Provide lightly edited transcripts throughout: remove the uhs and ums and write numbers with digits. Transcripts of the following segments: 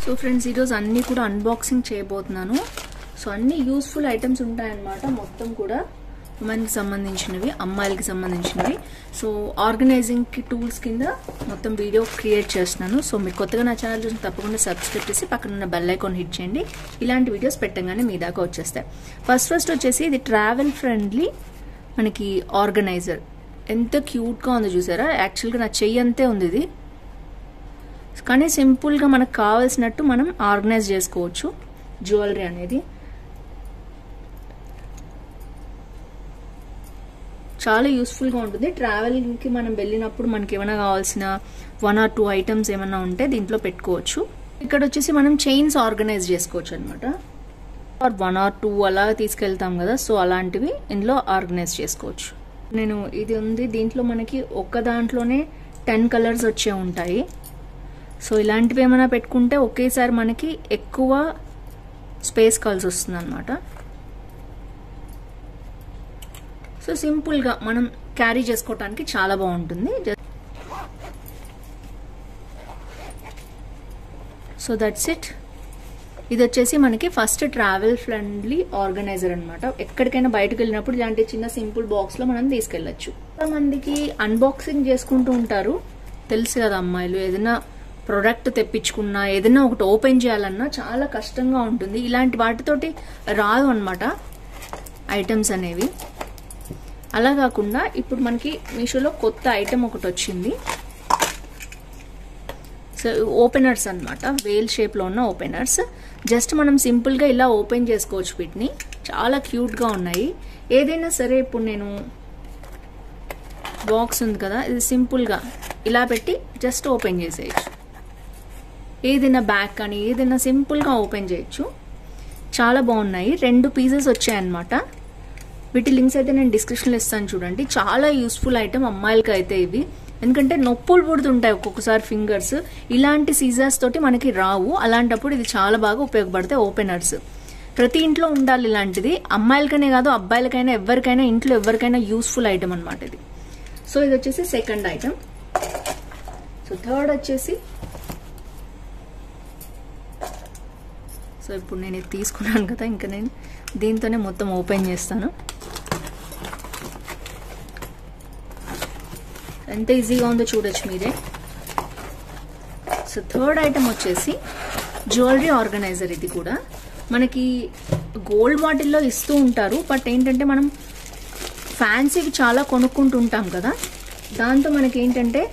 So friends ఈరోజు అన్నీ కూడా అన్బాక్సింగ్ చేయబోతున్నాను. సో అన్ని యూస్ఫుల్ ఐటమ్స్ ఉంటాయన్నమాట. మొత్తం కూడా ఉమెన్కి సంబంధించినవి, అమ్మాయిలకి సంబంధించినవి. సో ఆర్గనైజింగ్కి టూల్స్ కింద మొత్తం వీడియో క్రియేట్ చేస్తున్నాను. సో మీరు కొత్తగా నా ఛానల్ చూసి తప్పకుండా సబ్స్క్రైబ్ చేసి పక్కన ఉన్న బెల్ ఐకాన్ హిట్ చేయండి. ఇలాంటి వీడియోస్ పెట్టగానే మీ దాకా వచ్చేస్తాయి. ఫస్ట్ వచ్చేసి ఇది ట్రావెల్ ఫ్రెండ్లీ మనకి ఆర్గనైజర్. ఎంత క్యూట్గా ఉందో చూసారా. యాక్చువల్గా నా చెయ్యి అంతే ఉంది ఇది, కానీ సింపుల్గా మనకు కావాల్సినట్టు మనం ఆర్గనైజ్ చేసుకోవచ్చు జ్యువెలరీ అనేది. చాలా యూస్ఫుల్గా ఉంటుంది. ట్రావెలింగ్కి మనం వెళ్ళినప్పుడు మనకి ఏమైనా కావాల్సిన 1 or 2 ఐటమ్స్ ఏమైనా ఉంటే దీంట్లో పెట్టుకోవచ్చు. ఇక్కడ వచ్చేసి మనం చైన్స్ ఆర్గనైజ్ చేసుకోవచ్చు అనమాట. 1 or 2 అలా తీసుకెళ్తాం కదా, సో అలాంటివి ఇందులో ఆర్గనైజ్ చేసుకోవచ్చు. నేను ఇది ఉంది, దీంట్లో మనకి ఒక్క దాంట్లోనే 10 కలర్స్ వచ్చే ఉంటాయి. సో ఇలాంటివి ఏమైనా పెట్టుకుంటే ఒకేసారి మనకి ఎక్కువ స్పేస్ కావాల్సి వస్తుంది అనమాట. సో సింపుల్గా మనం క్యారీ చేసుకోవటానికి చాలా బాగుంటుంది. So that's it. ఇది వచ్చేసి మనకి ఫస్ట్ ట్రావెల్ ఫ్రెండ్లీ ఆర్గనైజర్ అనమాట. ఎక్కడికైనా బయటకు వెళ్ళినప్పుడు ఇలాంటి చిన్న సింపుల్ బాక్స్ లో మనం తీసుకెళ్లొచ్చు. చాలా మందికి అన్బాక్సింగ్ చేసుకుంటూ ఉంటారు, తెలుసు కదా అమ్మాయిలు. ఏదైనా ప్రొడక్ట్ తెప్పించుకున్నా, ఏదైనా ఒకటి ఓపెన్ చేయాలన్నా చాలా కష్టంగా ఉంటుంది. ఇలాంటి వాటితోటి రాదు అనమాట ఐటమ్స్ అనేవి. అలా కాకుండా ఇప్పుడు మనకి మీషోలో కొత్త ఐటమ్ ఒకటి వచ్చింది. సో ఓపెనర్స్ అనమాట, వేల్ షేప్లో ఉన్న ఓపెనర్స్. జస్ట్ మనం సింపుల్గా ఇలా ఓపెన్ చేసుకోవచ్చు వీటిని. చాలా క్యూట్గా ఉన్నాయి. ఏదైనా సరే ఇప్పుడు నేను బాక్స్ ఉంది కదా, ఇది సింపుల్గా ఇలా పెట్టి జస్ట్ ఓపెన్ చేసేయచ్చు. ఏదైనా బ్యాగ్ కానీ ఏదైనా సింపుల్గా ఓపెన్ చేయొచ్చు. చాలా బాగున్నాయి. 2 పీసెస్ వచ్చాయన్నమాట. వీటి లింక్స్ అయితే నేను డిస్క్రిప్షన్లో ఇస్తాను చూడండి. చాలా యూస్ఫుల్ ఐటమ్ అమ్మాయిలకి అయితే ఇవి. ఎందుకంటే నొప్పులు పుడుతుంటాయి ఒక్కొక్కసారి ఫింగర్స్. ఇలాంటి సీజర్స్ తోటి మనకి రావు. అలాంటప్పుడు ఇది చాలా బాగా ఉపయోగపడతాయి ఓపెనర్స్. ప్రతి ఇంట్లో ఉండాలి ఇలాంటిది. అమ్మాయిలకనే కాదు అబ్బాయిలకైనా ఎవరికైనా, ఇంట్లో ఎవరికైనా యూస్ఫుల్ ఐటమ్ అనమాట ఇది. సో ఇది వచ్చేసి సెకండ్ ఐటమ్. సో థర్డ్ వచ్చేసి, సో ఇప్పుడు నేను ఇది తీసుకున్నాను కదా, ఇంకా నేను దీంతోనే మొత్తం ఓపెన్ చేస్తాను. ఎంత ఈజీగా ఉందో చూడొచ్చు మీరే. సో థర్డ్ ఐటమ్ వచ్చేసి జ్యువెలరీ ఆర్గనైజర్. ఇది కూడా మనకి గోల్డ్ బాటిల్లో ఇస్తూ ఉంటారు, బట్ ఏంటంటే మనం ఫ్యాన్సీకి చాలా కొనుక్కుంటూ ఉంటాం కదా, దాంతో మనకి ఏంటంటే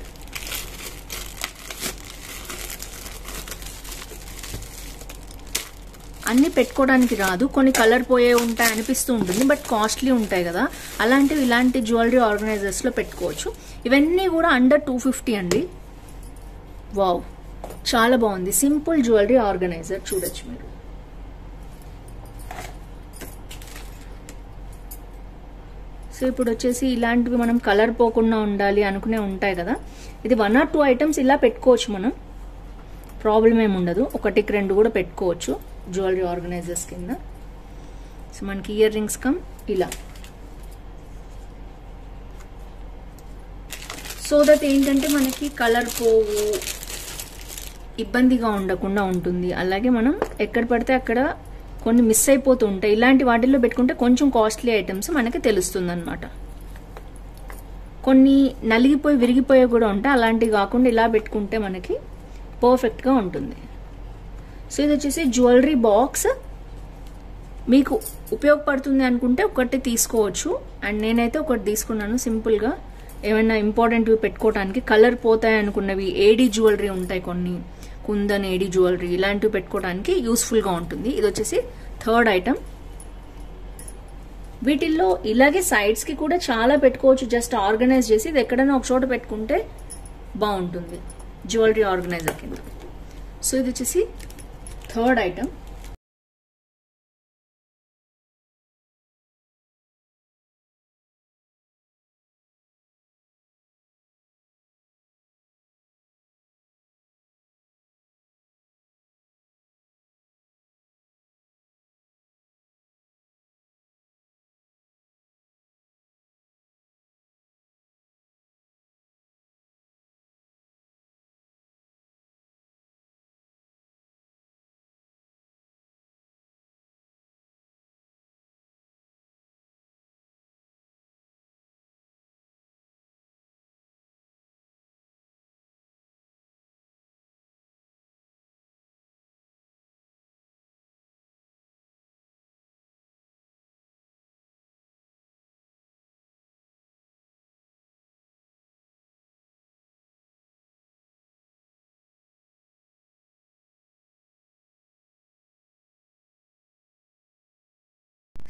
అన్ని పెట్టుకోవడానికి రాదు. కొన్ని కలర్ పోయే ఉంటాయి అనిపిస్తూ ఉంటుంది, బట్ కాస్ట్లీ ఉంటాయి కదా. అలాంటివి ఇలాంటి జ్యువెలరీ ఆర్గనైజర్స్లో పెట్టుకోవచ్చు. ఇవన్నీ కూడా అండర్ 250 అండి. వావ్, చాలా బాగుంది. సింపుల్ జ్యువెలరీ ఆర్గనైజర్ చూడొచ్చు మీరు. సో ఇప్పుడు వచ్చేసి ఇలాంటివి మనం కలర్ పోకుండా ఉండాలి అనుకునే ఉంటాయి కదా, ఇది 1 or 2 ఐటమ్స్ ఇలా పెట్టుకోవచ్చు మనం. ప్రాబ్లం ఏమి ఉండదు. 1కి 2 కూడా పెట్టుకోవచ్చు జ్యువెలరీ ఆర్గనైజర్స్ కింద. సో మనకి ఇయర్ రింగ్స్ కమ్ ఇలా. సో దట్ ఏంటంటే మనకి కలర్ పోవు, ఇబ్బందిగా ఉండకుండా ఉంటుంది. అలాగే మనం ఎక్కడ పడితే అక్కడ కొన్ని మిస్ అయిపోతూ ఉంటాయి. ఇలాంటి వాటిల్లో పెట్టుకుంటే కొంచెం కాస్ట్లీ ఐటమ్స్ మనకి తెలుస్తుంది అనమాట. కొన్ని నలిగిపోయి విరిగిపోయి కూడా ఉంటాయి. అలాంటివి కాకుండా ఇలా పెట్టుకుంటే మనకి పర్ఫెక్ట్గా ఉంటుంది. సో ఇది వచ్చేసి జ్యువెలరీ బాక్స్. మీకు ఉపయోగపడుతుంది అనుకుంటే ఒకటి తీసుకోవచ్చు. అండ్ నేనైతే ఒకటి తీసుకున్నాను సింపుల్గా. ఏమైనా ఇంపార్టెంట్వి పెట్టుకోవడానికి, కలర్ పోతాయి అనుకున్నవి, ఏడీ జ్యువెలరీ ఉంటాయి కొన్ని, కుందన్ ఏడీ జ్యువెలరీ, ఇలాంటివి పెట్టుకోవడానికి యూస్ఫుల్గా ఉంటుంది. ఇది వచ్చేసి థర్డ్ ఐటమ్. వీటిల్లో ఇలాగే సైడ్స్కి కూడా చాలా పెట్టుకోవచ్చు. జస్ట్ ఆర్గనైజ్ చేసి ఇది ఎక్కడైనా ఒక చోట పెట్టుకుంటే బాగుంటుంది జ్యువెలరీ ఆర్గనైజర్ కింద. సో ఇది వచ్చేసి థర్డ్ ఐటమ్.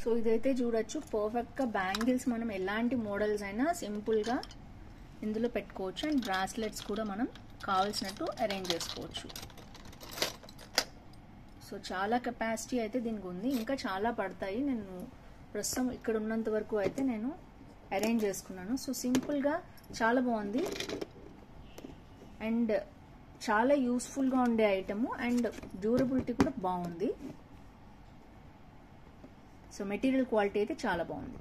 సో ఇదైతే చూడొచ్చు, పర్ఫెక్ట్గా బ్యాంగిల్స్ మనం ఎలాంటి మోడల్స్ అయినా సింపుల్గా ఇందులో పెట్టుకోవచ్చు. అండ్ బ్రాస్లెట్స్ కూడా మనం కావాల్సినట్టు అరేంజ్ చేసుకోవచ్చు. సో చాలా కెపాసిటీ అయితే దీనికి ఉంది, ఇంకా చాలా పడతాయి. నేను ప్రస్తుతం ఇక్కడ ఉన్నంత వరకు అయితే నేను అరేంజ్ చేసుకున్నాను. సో సింపుల్గా చాలా బాగుంది అండ్ చాలా యూస్ఫుల్గా ఉండే ఐటమ్ అండ్ డ్యూరబిలిటీ కూడా బాగుంది. సో మెటీరియల్ క్వాలిటీ అయితే చాలా బాగుంది.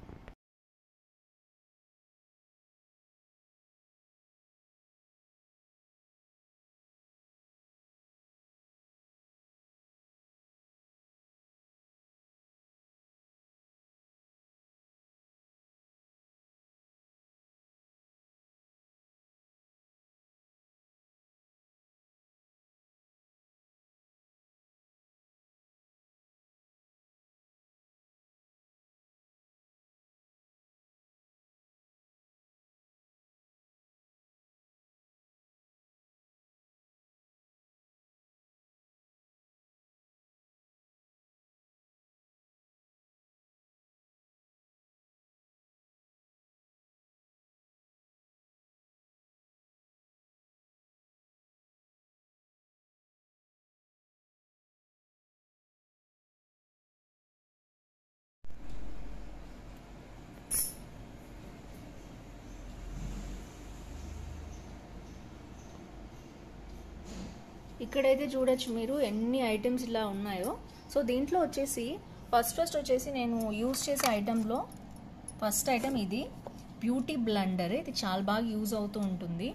ఇక్కడైతే చూడొచ్చు మీరు ఎన్ని ఐటమ్స్ ఇలా ఉన్నాయో. సో దీంట్లో వచ్చేసి ఫస్ట్ వచ్చేసి నేను యూజ్ చేసే ఐటెంలో ఫస్ట్ ఐటమ్ ఇది బ్యూటీ బ్లెండర్. ఇది చాలా బాగా యూజ్ అవుతూ ఉంటుంది.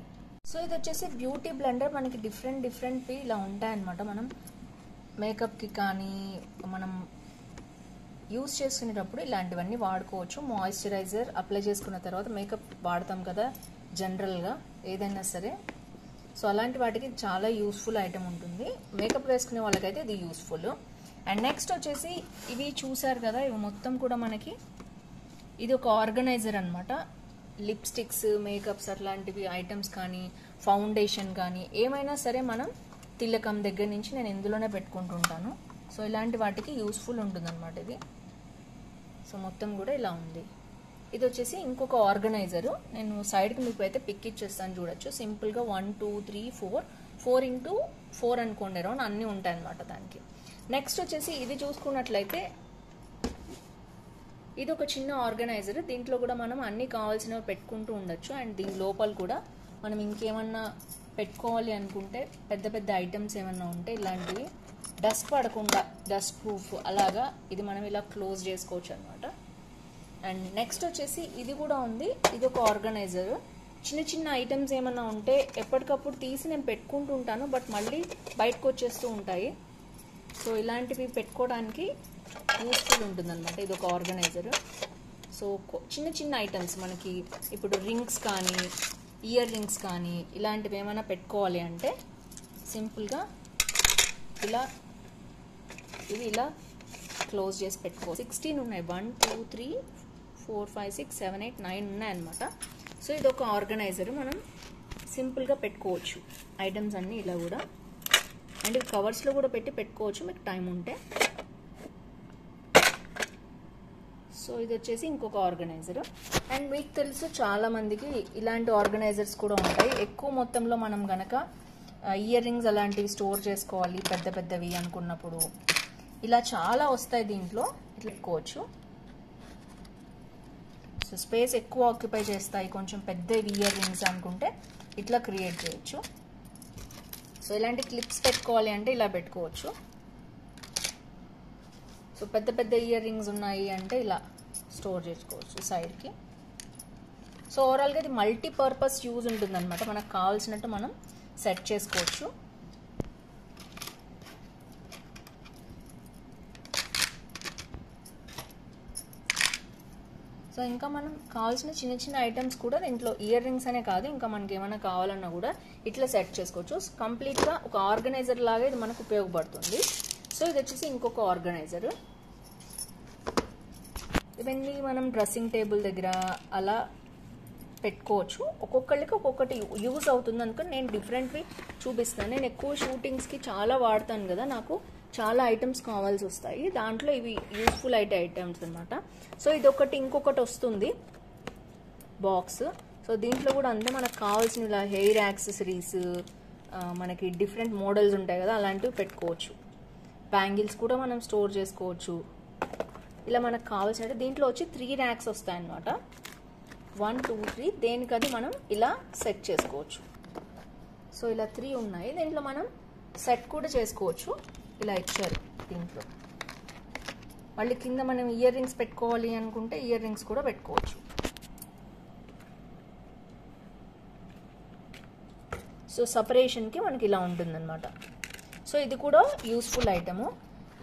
సో ఇది వచ్చేసి బ్యూటీ బ్లెండర్. మనకి డిఫరెంట్ ఇలా ఉంటాయన్నమాట. మనం మేకప్కి కానీ మనం యూజ్ చేసుకునేటప్పుడు ఇలాంటివన్నీ వాడుకోవచ్చు. మాయిశ్చరైజర్ అప్లై చేసుకున్న తర్వాత మేకప్ వాడతాం కదా జనరల్గా ఏదైనా సరే. సో అలాంటి వాటికి చాలా యూస్ఫుల్ ఐటమ్ ఉంటుంది. మేకప్ వేసుకునే వాళ్ళకైతే ఇది యూస్ఫుల్. అండ్ నెక్స్ట్ వచ్చేసి ఇవి చూసారు కదా, ఇవి మొత్తం కూడా మనకి ఇది ఒక ఆర్గనైజర్ అనమాట. లిప్స్టిక్స్, మేకప్స్ అట్లాంటివి ఐటమ్స్ కానీ ఫౌండేషన్ కానీ ఏమైనా సరే మనం తిలకం దగ్గర నుంచి నేను ఇందులోనే పెట్టుకుంటుంటాను. సో ఇలాంటి వాటికి యూస్ఫుల్ ఉంటుంది అనమాట ఇది. సో మొత్తం కూడా ఇలా ఉంది. ఇది వచ్చేసి ఇంకొక ఆర్గనైజరు. నేను సైడ్కి మీకు అయితే పిక్ ఇచ్చేస్తాను చూడొచ్చు. సింపుల్గా 1 2 3 4 into 4 అనుకోండి, అరౌండ్ అన్నీ ఉంటాయి అనమాట దానికి. నెక్స్ట్ వచ్చేసి ఇది చూసుకున్నట్లయితే ఇది ఒక చిన్న ఆర్గనైజర్. దీంట్లో కూడా మనం అన్ని కావాల్సినవి పెట్టుకుంటూ ఉండొచ్చు. అండ్ దీని లోపల కూడా మనం ఇంకేమన్నా పెట్టుకోవాలి అనుకుంటే పెద్ద ఐటమ్స్ ఏమన్నా ఉంటే ఇలాంటివి డస్ట్ పడకుండా డస్ట్ ప్రూఫ్ అలాగా ఇది మనం ఇలా క్లోజ్ చేసుకోవచ్చు అనమాట. అండ్ నెక్స్ట్ వచ్చేసి ఇది కూడా ఉంది. ఇది ఒక ఆర్గనైజర్. చిన్న ఐటమ్స్ ఏమన్నా ఉంటే ఎప్పటికప్పుడు తీసి నేను పెట్టుకుంటూ ఉంటాను, బట్ మళ్ళీ బయటకు వచ్చేస్తూ ఉంటాయి. సో ఇలాంటివి పెట్టుకోవడానికి యూస్ఫుల్ ఉంటుంది అనమాట. ఇది ఒక ఆర్గనైజర్. సో చిన్న ఐటమ్స్ మనకి ఇప్పుడు రింగ్స్ కానీ ఇయర్ రింగ్స్ కానీ ఇలాంటివి ఏమైనా పెట్టుకోవాలి అంటే సింపుల్గా ఇవి ఇలా క్లోజ్ చేసి పెట్టుకో. 16 ఉన్నాయి. 1 2 3 4 5 6 7 8 9 ఉన్నాయన్నమాట. సో ఇది ఒక ఆర్గనైజర్. మనం సింపుల్గా పెట్టుకోవచ్చు ఐటమ్స్ అన్నీ ఇలా కూడా. అండ్ ఇవి కవర్స్లో కూడా పెట్టుకోవచ్చు మీకు టైం ఉంటే. సో ఇది వచ్చేసి ఇంకొక ఆర్గనైజర్. అండ్ మీకు తెలుసు చాలా మందికి ఇలాంటి ఆర్గనైజర్స్ కూడా ఉంటాయి. ఎక్కువ మొత్తంలో మనం గనక ఇయర్ రింగ్స్ అలాంటివి స్టోర్ చేసుకోవాలి పెద్దవి అనుకున్నప్పుడు ఇలా చాలా వస్తాయి. దీంట్లో ఇట్లా పెట్టుకోవచ్చు. సో స్పేస్ ఎక్కువ ఆక్యుపై చేస్తాయి కొంచెం పెద్ద ఇయర్ రింగ్స్ అనుకుంటే ఇట్లా క్రియేట్ చేయొచ్చు. సో ఇలాంటి క్లిప్స్ పెట్టుకోవాలి అంటే ఇలా పెట్టుకోవచ్చు. సో పెద్ద ఇయర్ రింగ్స్ ఉన్నాయి అంటే ఇలా స్టోర్ చేసుకోవచ్చు సైడ్కి. సో ఓవరాల్గా ఇది మల్టీపర్పస్ యూజ్ ఉంటుందన్నమాట. మనకు కావాల్సినట్టు మనం సెట్ చేసుకోవచ్చు. సో ఇంకా మనం కావాల్సిన చిన్న ఐటమ్స్ కూడా దీంట్లో ఇయర్ రింగ్స్ అనే కాదు, ఇంకా మనకి ఏమైనా కావాలన్నా కూడా ఇట్లా సెట్ చేసుకోవచ్చు. కంప్లీట్గా ఒక ఆర్గనైజర్ లాగా ఇది మనకు ఉపయోగపడుతుంది. సో ఇది వచ్చేసి ఇంకొక ఆర్గనైజర్. ఇవన్నీ మనం డ్రెస్సింగ్ టేబుల్ దగ్గర అలా పెట్టుకోవచ్చు. ఒక్కొక్కళ్ళకి ఒక్కొక్కటి యూజ్ అవుతుంది అనుకుని నేను డిఫరెంట్వి చూపిస్తాను. నేను ఎక్కువ షూటింగ్స్కి చాలా వాడతాను కదా, నాకు చాలా ఐటమ్స్ కావాల్సి వస్తాయి. దాంట్లో ఇవి యూస్ఫుల్ ఐటమ్స్ అనమాట. సో ఇదొకటి, ఇంకొకటి వస్తుంది బాక్స్. సో దీంట్లో కూడా అంతే మనకు కావాల్సిన ఇలా హెయిర్ యాక్సెసరీస్, మనకి డిఫరెంట్ మోడల్స్ ఉంటాయి కదా, అలాంటివి పెట్టుకోవచ్చు. బ్యాంగిల్స్ కూడా మనం స్టోర్ చేసుకోవచ్చు. ఇలా మనకు కావాల్సిన దీంట్లో వచ్చి 3 ర్యాక్స్ వస్తాయి అన్నమాట. 1 2 3 దేనికది మనం ఇలా సెట్ చేసుకోవచ్చు. సో ఇలా 3 ఉన్నాయి. దీంట్లో మనం సెట్ కూడా చేసుకోవచ్చు. ఇలా ఇచ్చారు దీంట్లో. మళ్ళీ కింద మనం ఇయర్ రింగ్స్ పెట్టుకోవాలి అనుకుంటే ఇయర్ రింగ్స్ కూడా పెట్టుకోవచ్చు. సో సపరేషన్కి మనకి ఇలా ఉంటుందన్నమాట. సో ఇది కూడా యూస్ఫుల్ ఐటము.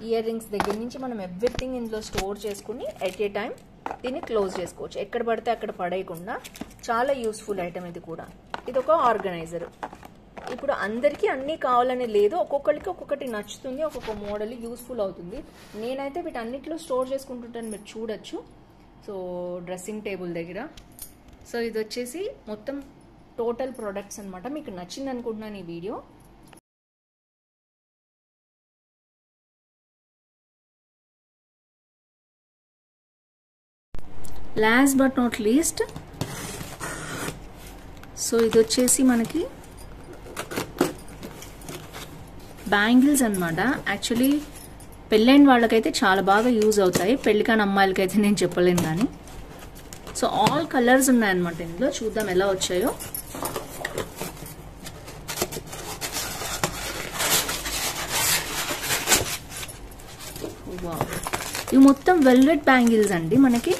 ఇయర్ రింగ్స్ దగ్గర నుంచి మనం ఎవ్రీథింగ్ ఇందులో స్టోర్ చేసుకుని ఎట్ ఏ టైం దీన్ని క్లోజ్ చేసుకోవచ్చు. ఎక్కడ పడితే అక్కడ పడేయకుండా చాలా యూస్ఫుల్ ఐటమ్ ఇది కూడా. ఇది ఒక ఆర్గనైజర్. ఇప్పుడు అందరికీ అన్నీ కావాలని లేదు, ఒక్కొక్కరికి ఒక్కొక్కటి నచ్చుతుంది, ఒక్కొక్క మోడల్ యూస్ఫుల్ అవుతుంది. నేనైతే వీటన్నిటిలో స్టోర్ చేసుకుంటుంటాను, మీరు చూడొచ్చు. సో డ్రెస్సింగ్ టేబుల్ దగ్గర. సో ఇది వచ్చేసి మొత్తం టోటల్ ప్రోడక్ట్స్ అనమాట. మీకు నచ్చింది అనుకుంటున్నాను ఈ video. Last but not least, so ఇది వచ్చేసి మనకి బ్యాంగిల్స్ అనమాట. యాక్చువల్లీ పెళ్ళైన వాళ్ళకైతే చాలా బాగా యూజ్ అవుతాయి, పెళ్ళికాని అమ్మాయిలకైతే నేను చెప్పలేను కానీ. సో ఆల్ కలర్స్ ఉన్నాయన్నమాట ఇందులో. చూద్దాం ఎలా వచ్చాయో. ఇవి మొత్తం వెల్వెట్ బ్యాంగిల్స్ అండి. మనకి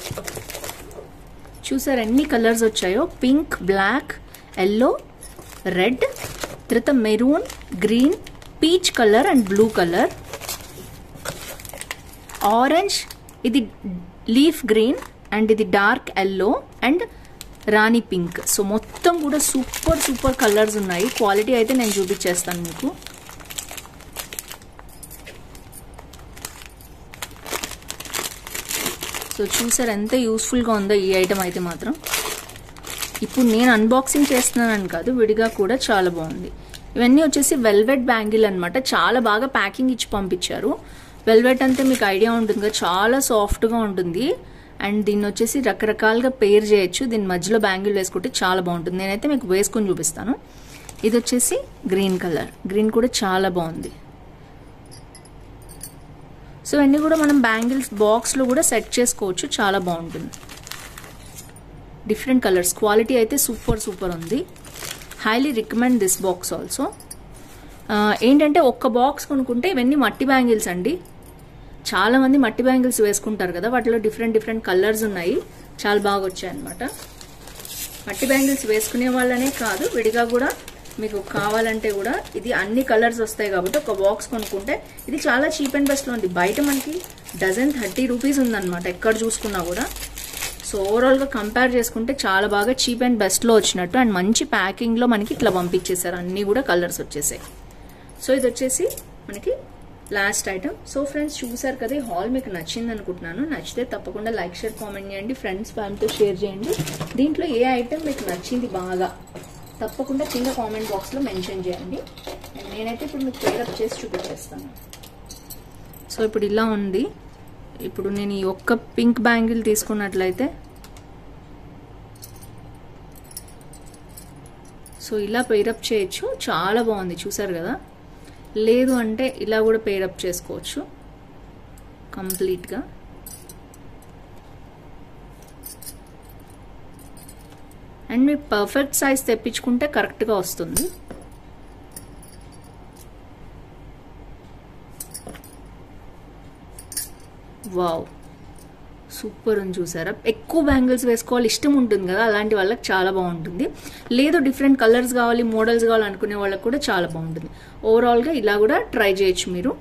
చూసారు ఎన్ని కలర్స్ వచ్చాయో. పింక్, బ్లాక్, ఎల్లో, రెడ్, తర్వాత maroon, green, peach colour and blue colour, orange, ఇది లీఫ్ గ్రీన్ అండ్ ఇది dark yellow and Rani pink. So మొత్తం కూడా సూపర్ సూపర్ కలర్స్ ఉన్నాయి. క్వాలిటీ అయితే నేను చూపించేస్తాను మీకు. సో చూసారు ఎంత యూస్ఫుల్గా ఉందో ఈ ఐటమ్ అయితే మాత్రం. ఇప్పుడు నేను అన్బాక్సింగ్ చేస్తున్నానని కాదు, విడిగా కూడా చాలా బాగుంది. ఇవన్నీ వచ్చేసి వెల్వెట్ బ్యాంగిల్ అనమాట. చాలా బాగా ప్యాకింగ్ ఇచ్చి పంపించారు. వెల్వెట్ అంటే మీకు ఐడియా ఉంటుంది కదా, చాలా సాఫ్ట్గా ఉంటుంది. అండ్ దీన్ని వచ్చేసి రకరకాలుగా పేర్ చేయొచ్చు. దీని మధ్యలో బ్యాంగిల్ వేసుకుంటే చాలా బాగుంటుంది. నేనైతే మీకు వేసుకొని చూపిస్తాను. ఇది వచ్చేసి గ్రీన్ కలర్. గ్రీన్ కూడా చాలా బాగుంది. సో ఇవన్నీ కూడా మనం బ్యాంగిల్స్ బాక్స్లో కూడా సెట్ చేసుకోవచ్చు, చాలా బాగుంటుంది. డిఫరెంట్ కలర్స్, క్వాలిటీ అయితే సూపర్ సూపర్ ఉంది. Highly recommend this box also. ఏంటంటే ఒక్క బాక్స్ కొనుక్కుంటే ఇవన్నీ మట్టి బ్యాంగిల్స్ అండి. చాలామంది మట్టి బ్యాంగిల్స్ వేసుకుంటారు కదా, వాటిలో డిఫరెంట్ డిఫరెంట్ కలర్స్ ఉన్నాయి, చాలా బాగా వచ్చాయి అన్నమాట. మట్టి బ్యాంగిల్స్ వేసుకునే వాళ్ళనే కాదు, విడిగా కూడా మీకు కావాలంటే కూడా ఇది అన్ని కలర్స్ వస్తాయి కాబట్టి ఒక బాక్స్ కొనుక్కుంటే ఇది చాలా చీప్ అండ్ బెస్ట్లో ఉంది. బయట మనకి డజన్ 30 రూపీస్ ఉందన్నమాట ఎక్కడ చూసుకున్నా కూడా. సో ఓవరాల్గా కంపేర్ చేసుకుంటే చాలా బాగా చీప్ అండ్ బెస్ట్లో వచ్చినట్టు. అండ్ మంచి ప్యాకింగ్లో మనకి ఇట్లా పంపించేశారు, అన్నీ కూడా కలర్స్ వచ్చేసాయి. సో ఇది వచ్చేసి మనకి లాస్ట్ ఐటమ్. సో ఫ్రెండ్స్ చూసారు కదా, ఈ హాల్ మీకు నచ్చింది అనుకుంటున్నాను. నచ్చితే తప్పకుండా లైక్, షేర్, కామెంట్ చేయండి. ఫ్రెండ్స్ ఫ్యామిలీతో షేర్ చేయండి. దీంట్లో ఏ ఐటమ్ మీకు నచ్చింది బాగా తప్పకుండా కింద కామెంట్ బాక్స్లో మెన్షన్ చేయండి. నేనైతే ఇప్పుడు మీకు పేరప్ చేసి చూపించేస్తాను. సో ఇప్పుడు ఇలా ఉంది. ఇప్పుడు నేను ఈ ఒక్క పింక్ బ్యాంగిల్ తీసుకున్నట్లయితే సో ఇలా పేరప్ చేయొచ్చు, చాలా బాగుంది చూసారు కదా. లేదు అంటే ఇలా కూడా పేరప్ చేసుకోవచ్చు కంప్లీట్గా. అండ్ మీరు పర్ఫెక్ట్ సైజ్ తెప్పించుకుంటే కరెక్ట్గా వస్తుంది. వావ్ సూపర్ అని చూసారా. ఎక్కువ బ్యాంగిల్స్ వేసుకోవాలి ఇష్టం ఉంటుంది కదా, అలాంటి వాళ్ళకి చాలా బాగుంటుంది. లేదు డిఫరెంట్ కలర్స్ కావాలి, మోడల్స్ కావాలి అనుకునే వాళ్ళకి కూడా చాలా బాగుంటుంది. ఓవరాల్గా ఇలా కూడా ట్రై చేయొచ్చు మీరు.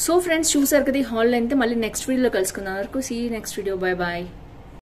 సో ఫ్రెండ్స్ చూసారు కదా ఈ హాల్ అయితే. మళ్ళీ నెక్స్ట్ వీడియోలో కలుసుకుందాం. వరకు see next video. Bye bye.